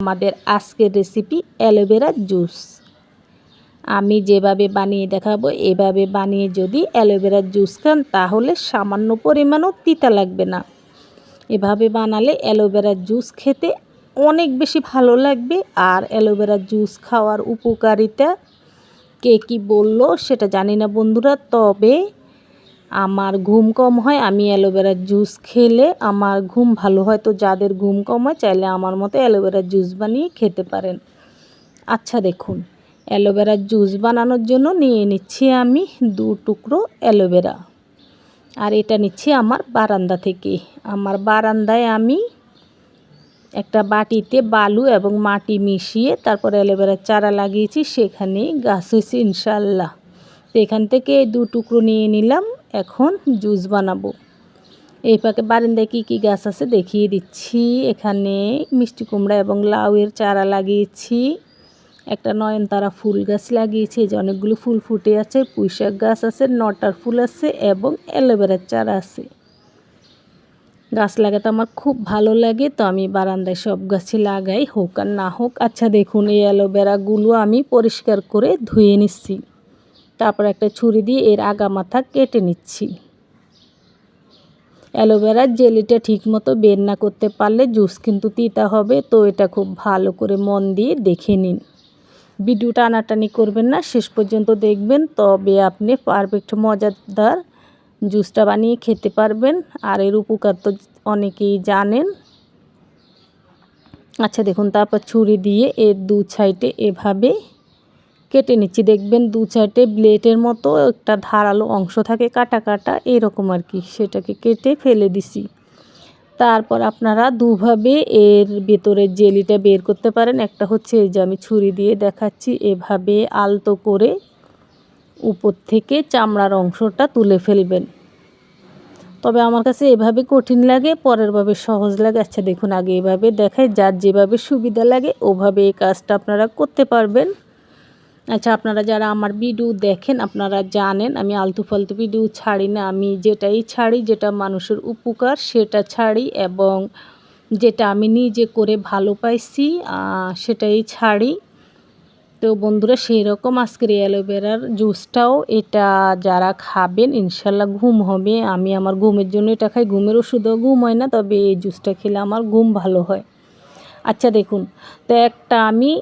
আমাদের আজকের recipe aloe vera juice. আমি যেভাবে বানিয়ে দেখাবো এভাবে বানিয়ে যদি অ্যালোভেরা জুস খান তাহলে সামান্য পরিমাণও তিতা লাগবে না। এভাবে বানালে অ্যালোভেরা জুস খেতে অনেক বেশি ভালো লাগবে। আর অ্যালোভেরা জুস খাওয়ার উপকারিতা কে কী বললো সেটা জানি না বন্ধুরা, তবে আমার ঘুম কম হয়। আমি অ্যালোভেরা জুস খেলে আমার ঘুম ভালো হয়। তো যাদের ঘুম কম হয় চাইলে আমার মতো অ্যালোভেরা জুস বানিয়ে খেতে পারেন। আচ্ছা দেখুন, অ্যালোভেরা জুস বানানোর জন্য নিয়ে নিচ্ছি আমি 2 টুকরো অ্যালোভেরা। আর এটা নিচ্ছি আমার বারান্দা থেকে। আমার বারান্দায় আমি একটা বাটিতে বালু এবং মাটি মিশিয়ে তারপর অ্যালোভেরার চারা লাগিয়েছি, সেখানে গাছ হয়েছে ইনশাল্লাহ। তো এখান থেকে 2 টুকরো নিয়ে নিলাম। এখন জুস বানাবো। এই পাকে বারান্দায় কী কী গাছ আছে দেখিয়ে দিচ্ছি। এখানে মিষ্টি কুমড়া এবং লাউয়ের চারা লাগিয়েছি, একটা নয়নতারা ফুল গাছ লাগিয়েছি, যে অনেকগুলো ফুল ফুটে আছে, পুঁইশাক গাছ আছে, নটার ফুল আছে এবং অ্যালোভেরার চারা আছে। গাছ লাগাতে আমার খুব ভালো লাগে, তো আমি বারান্দায় সব গাছই লাগাই, হোক আর না হোক। আচ্ছা দেখুন, এই অ্যালোভেরাগুলো আমি পরিষ্কার করে ধুয়ে নিচ্ছি। তারপর একটা ছুরি দিয়ে এর আগা মাথা কেটে নিচ্ছি। অ্যালোভেরার জেলিটা ঠিকমতো বের না করতে পারলে জুস কিন্তু তিতা হবে, তো এটা খুব ভালো করে মন দিয়ে দেখে নিন। ভিডিওটা টানাটানি করবেন না, শেষ পর্যন্ত দেখবেন, তবে আপনি পারফেক্ট মজাদার জুসটা বানিয়ে খেতে পারবেন। আর এর উপকার তো অনেকেই জানেন। আচ্ছা দেখুন, তারপর ছুরি দিয়ে এর 2 সাইডে এভাবে কেটে নিচ্ছি। দেখবেন 2 সাইডে ব্লেডের মতো একটা ধারালো অংশ থাকে, কাটা কাটা এরকম আর কি, সেটাকে কেটে ফেলে দিছি। তারপর আপনারা দুভাবে এর ভেতরের জেলিটা বের করতে পারেন। একটা হচ্ছে এই যে আমি ছুরি দিয়ে দেখাচ্ছি, এভাবে আলতো করে উপর থেকে চামড়ার অংশটা তুলে ফেলবেন। তবে আমার কাছে এভাবে কঠিন লাগে, পরেরভাবে সহজ লাগে। আচ্ছা দেখুন, আগে এভাবে দেখাই, যার যেভাবে সুবিধা লাগে ওভাবে এই কাজটা আপনারা করতে পারবেন। আচ্ছা, আপনারা যারা আমার ভিডিও দেখেন আপনারা জানেন আমি আলতু ফালতু ভিডিও ছাড়ি না। আমি যেটাই ছাড়ি, যেটা মানুষের উপকার সেটা ছাড়ি, এবং যেটা আমি নিজে করে ভালো পাইছি সেটাই ছাড়ি। তো বন্ধুরা, সেই রকম আজকের অ্যালোভেরার জুসটাও, এটা যারা খাবেন ইনশাল্লাহ ঘুম হবে। আমি আমার ঘুমের জন্য এটা খাই, ঘুমের ওষুধও ঘুম হয় না, তবে এই জুসটা খেলে আমার ঘুম ভালো হয়। আচ্ছা দেখুন, তো একটা আমি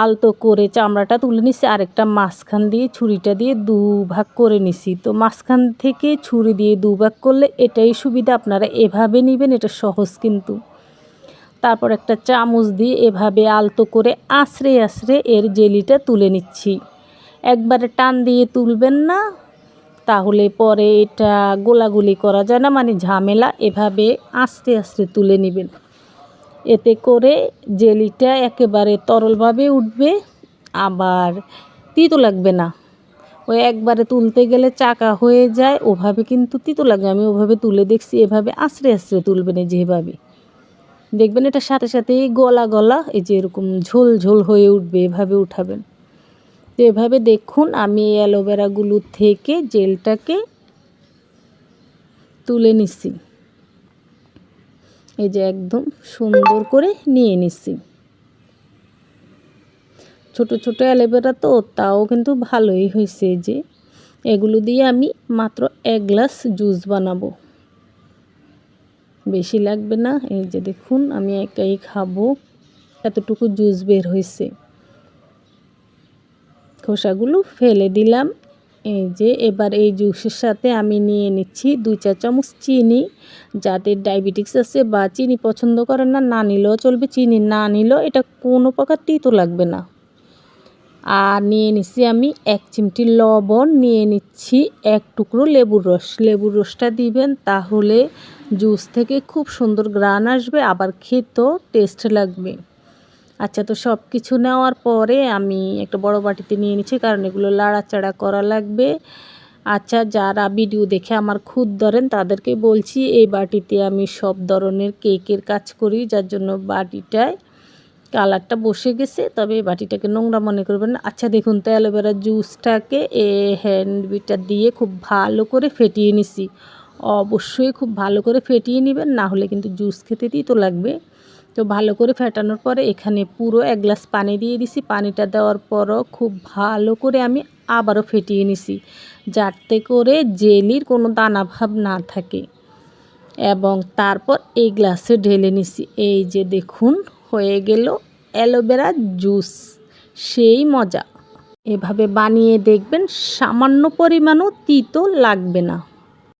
আলতো করে চামড়াটা তুলে নিচ্ছি, আরেকটা মাঝখান দিয়ে ছুরিটা দিয়ে 2 ভাগ করে নিছি। তো মাঝখান থেকে ছুরি দিয়ে 2 ভাগ করলে এটাই সুবিধা, আপনারা এভাবে নেবেন, এটা সহজ কিন্তু। তারপর একটা চামচ দিয়ে এভাবে আলতো করে আঁচড়ে আঁচড়ে এর জেলিটা তুলে নিচ্ছি। একবারে টান দিয়ে তুলবেন না, তাহলে পরে এটা গোলাগুলি করা যায় না, মানে ঝামেলা। এভাবে আস্তে আস্তে তুলে নেবেন, এতে করে জেলিটা একেবারে তরলভাবে উঠবে, আবার তিতো লাগবে না। ওই একবারে তুলতে গেলে চাকা হয়ে যায়, ওভাবে কিন্তু তিতো লাগে। আমি ওভাবে তুলে দেখছি, এভাবে আস্তে আস্তে তুলবেন, যেভাবে দেখবেন এটার সাথে সাথেই গলা গলা এই যে এরকম ঝোল ঝোল হয়ে উঠবে, এভাবে উঠাবেন। তো এভাবে দেখুন আমি এই অ্যালোভেরাগুলো থেকে জেলটাকে তুলে নিচ্ছি। এই যে একদম সুন্দর করে নিয়ে নিচ্ছি। ছোট ছোট অ্যালোভেরা তো, তাও কিন্তু ভালোই হয়েছে। যে এগুলো দিয়ে আমি মাত্র 1 গ্লাস জুস বানাবো, বেশি লাগবে না। এই যে দেখুন, আমি একাই খাবো, এতটুকু জুস বের হয়েছে। খোসাগুলো ফেলে দিলাম। এই যে এবার এই জুসের সাথে আমি নিয়ে নিচ্ছি 2 চা চামচ চিনি। যাদের ডায়াবেটিস আছে বা চিনি পছন্দ করেন না, না নিলেও চলবে, চিনি না নিলেও এটা কোনো প্রকার তিতো লাগবে না। আর নিয়ে নিচ্ছি আমি 1 চিমটি লবণ, নিয়ে নিচ্ছি 1 টুকরো লেবুর রস। লেবুর রসটা দিবেন, তাহলে জুস থেকে খুব সুন্দর ঘ্রাণ আসবে, আবার খেতেও টেস্ট লাগবে। আচ্ছা, তো সব কিছু নেওয়ার পরে আমি একটা বড় বাটিতে নিয়ে নিচ্ছি, কারণ এগুলো লাড়াচাড়া করা লাগবে। আচ্ছা, যারা ভিডিও দেখে আমার খুদ ধরেন তাদেরকে বলছি, এই বাটিতে আমি সব ধরনের কেকের কাজ করি, যার জন্য বাটিটায় কালারটা বসে গেছে, তবে বাটিটাকে নোংরা মনে করবেন না। আচ্ছা দেখুন, তো অ্যালোভেরা জুসটাকে হ্যান্ড বিটার দিয়ে খুব ভালো করে ফেটিয়ে নিছি। অবশ্যই খুব ভালো করে ফেটিয়ে নেবেন, না হলে কিন্তু জুস খেতে তিতো লাগবে। তো ভালো করে ফেটানোর পরে এখানে পুরো 1 গ্লাস পানি দিয়ে দিছি। পানিটা দেওয়ার পরও খুব ভালো করে আমি আবারও ফেটিয়ে নিছি, যাতে করে জেলির কোনো দানা ভাব না থাকে। এবং তারপর এই গ্লাসে ঢেলে নিছি। এই যে দেখুন হয়ে গেল অ্যালোভেরা জুস, সেই মজা। এভাবে বানিয়ে দেখবেন, সামান্য পরিমাণও তিতো লাগবে না।